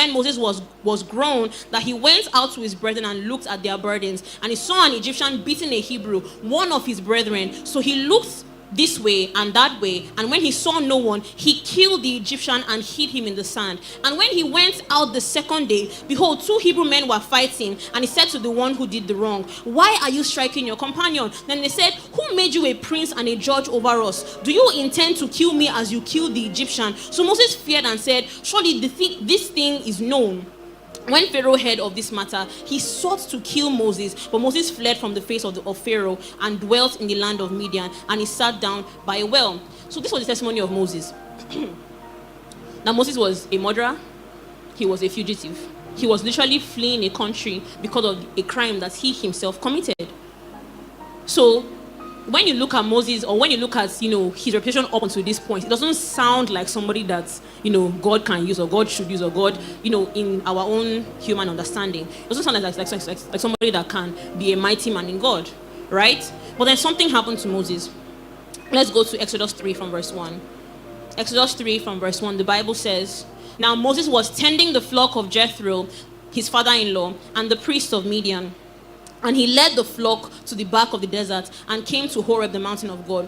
when Moses was grown, that he went out to his brethren and looked at their burdens, and he saw an Egyptian beating a Hebrew, one of his brethren. So he looked this way and that way, and when he saw no one, he killed the Egyptian and hid him in the sand. And when he went out the second day, behold, 2 Hebrew men were fighting, and he said to the one who did the wrong, why are you striking your companion? Then they said, who made you a prince and a judge over us? Do you intend to kill me as you killed the Egyptian? So Moses feared and said, surely this thing is known. When Pharaoh heard of this matter, he sought to kill Moses, but Moses fled from the face of Pharaoh and dwelt in the land of Midian, and he sat down by a well. So this was the testimony of Moses. Now Moses was a murderer, he was a fugitive. He was literally fleeing a country because of a crime that he himself committed. So when you look at Moses, or when you look at, his reputation up until this point, it doesn't sound like somebody that, God can use, or God should use, or God, in our own human understanding. It doesn't sound like somebody that can be a mighty man in God, right? But then something happened to Moses. Let's go to Exodus 3 from verse 1. Exodus 3 from verse 1, the Bible says, now Moses was tending the flock of Jethro, his father-in-law, and the priest of Midian. And he led the flock to the back of the desert and came to Horeb, the mountain of God.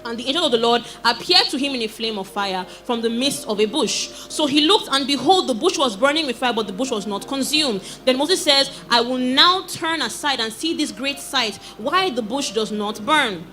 And the angel of the Lord appeared to him in a flame of fire from the midst of a bush. So he looked, and behold, the bush was burning with fire, but the bush was not consumed. Then Moses says, I will now turn aside and see this great sight, why the bush does not burn.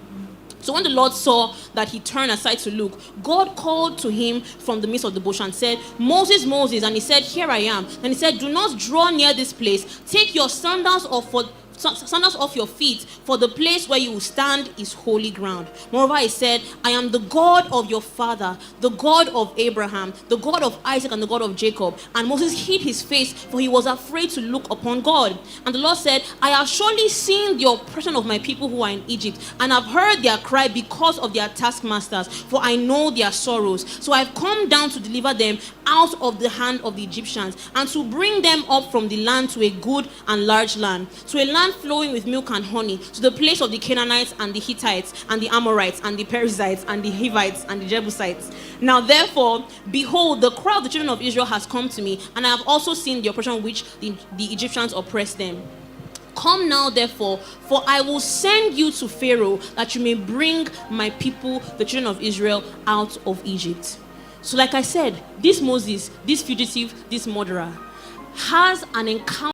So when the Lord saw that he turned aside to look, God called to him from the midst of the bush and said, Moses, Moses. And he said, here I am. And he said, do not draw near this place. Take your sandals off your feet, for the place where you will stand is holy ground. Moreover, he said, I am the God of your father, the God of Abraham, the God of Isaac, and the God of Jacob. And Moses hid his face, for he was afraid to look upon God. And the Lord said, I have surely seen the oppression of my people who are in Egypt, and have heard their cry because of their taskmasters, for I know their sorrows. So I have come down to deliver them out of the hand of the Egyptians, and to bring them up from the land to a good and large land, to a land flowing with milk and honey, to the place of the Canaanites and the Hittites and the Amorites and the Perizzites and the Hivites and the Jebusites. Now therefore, behold, the cry of the children of Israel has come to me, and I have also seen the oppression which the Egyptians oppressed them. Come now, therefore, for I will send you to Pharaoh, that you may bring my people, the children of Israel, out of Egypt. So like I said, this Moses, this fugitive, this murderer, has an encounter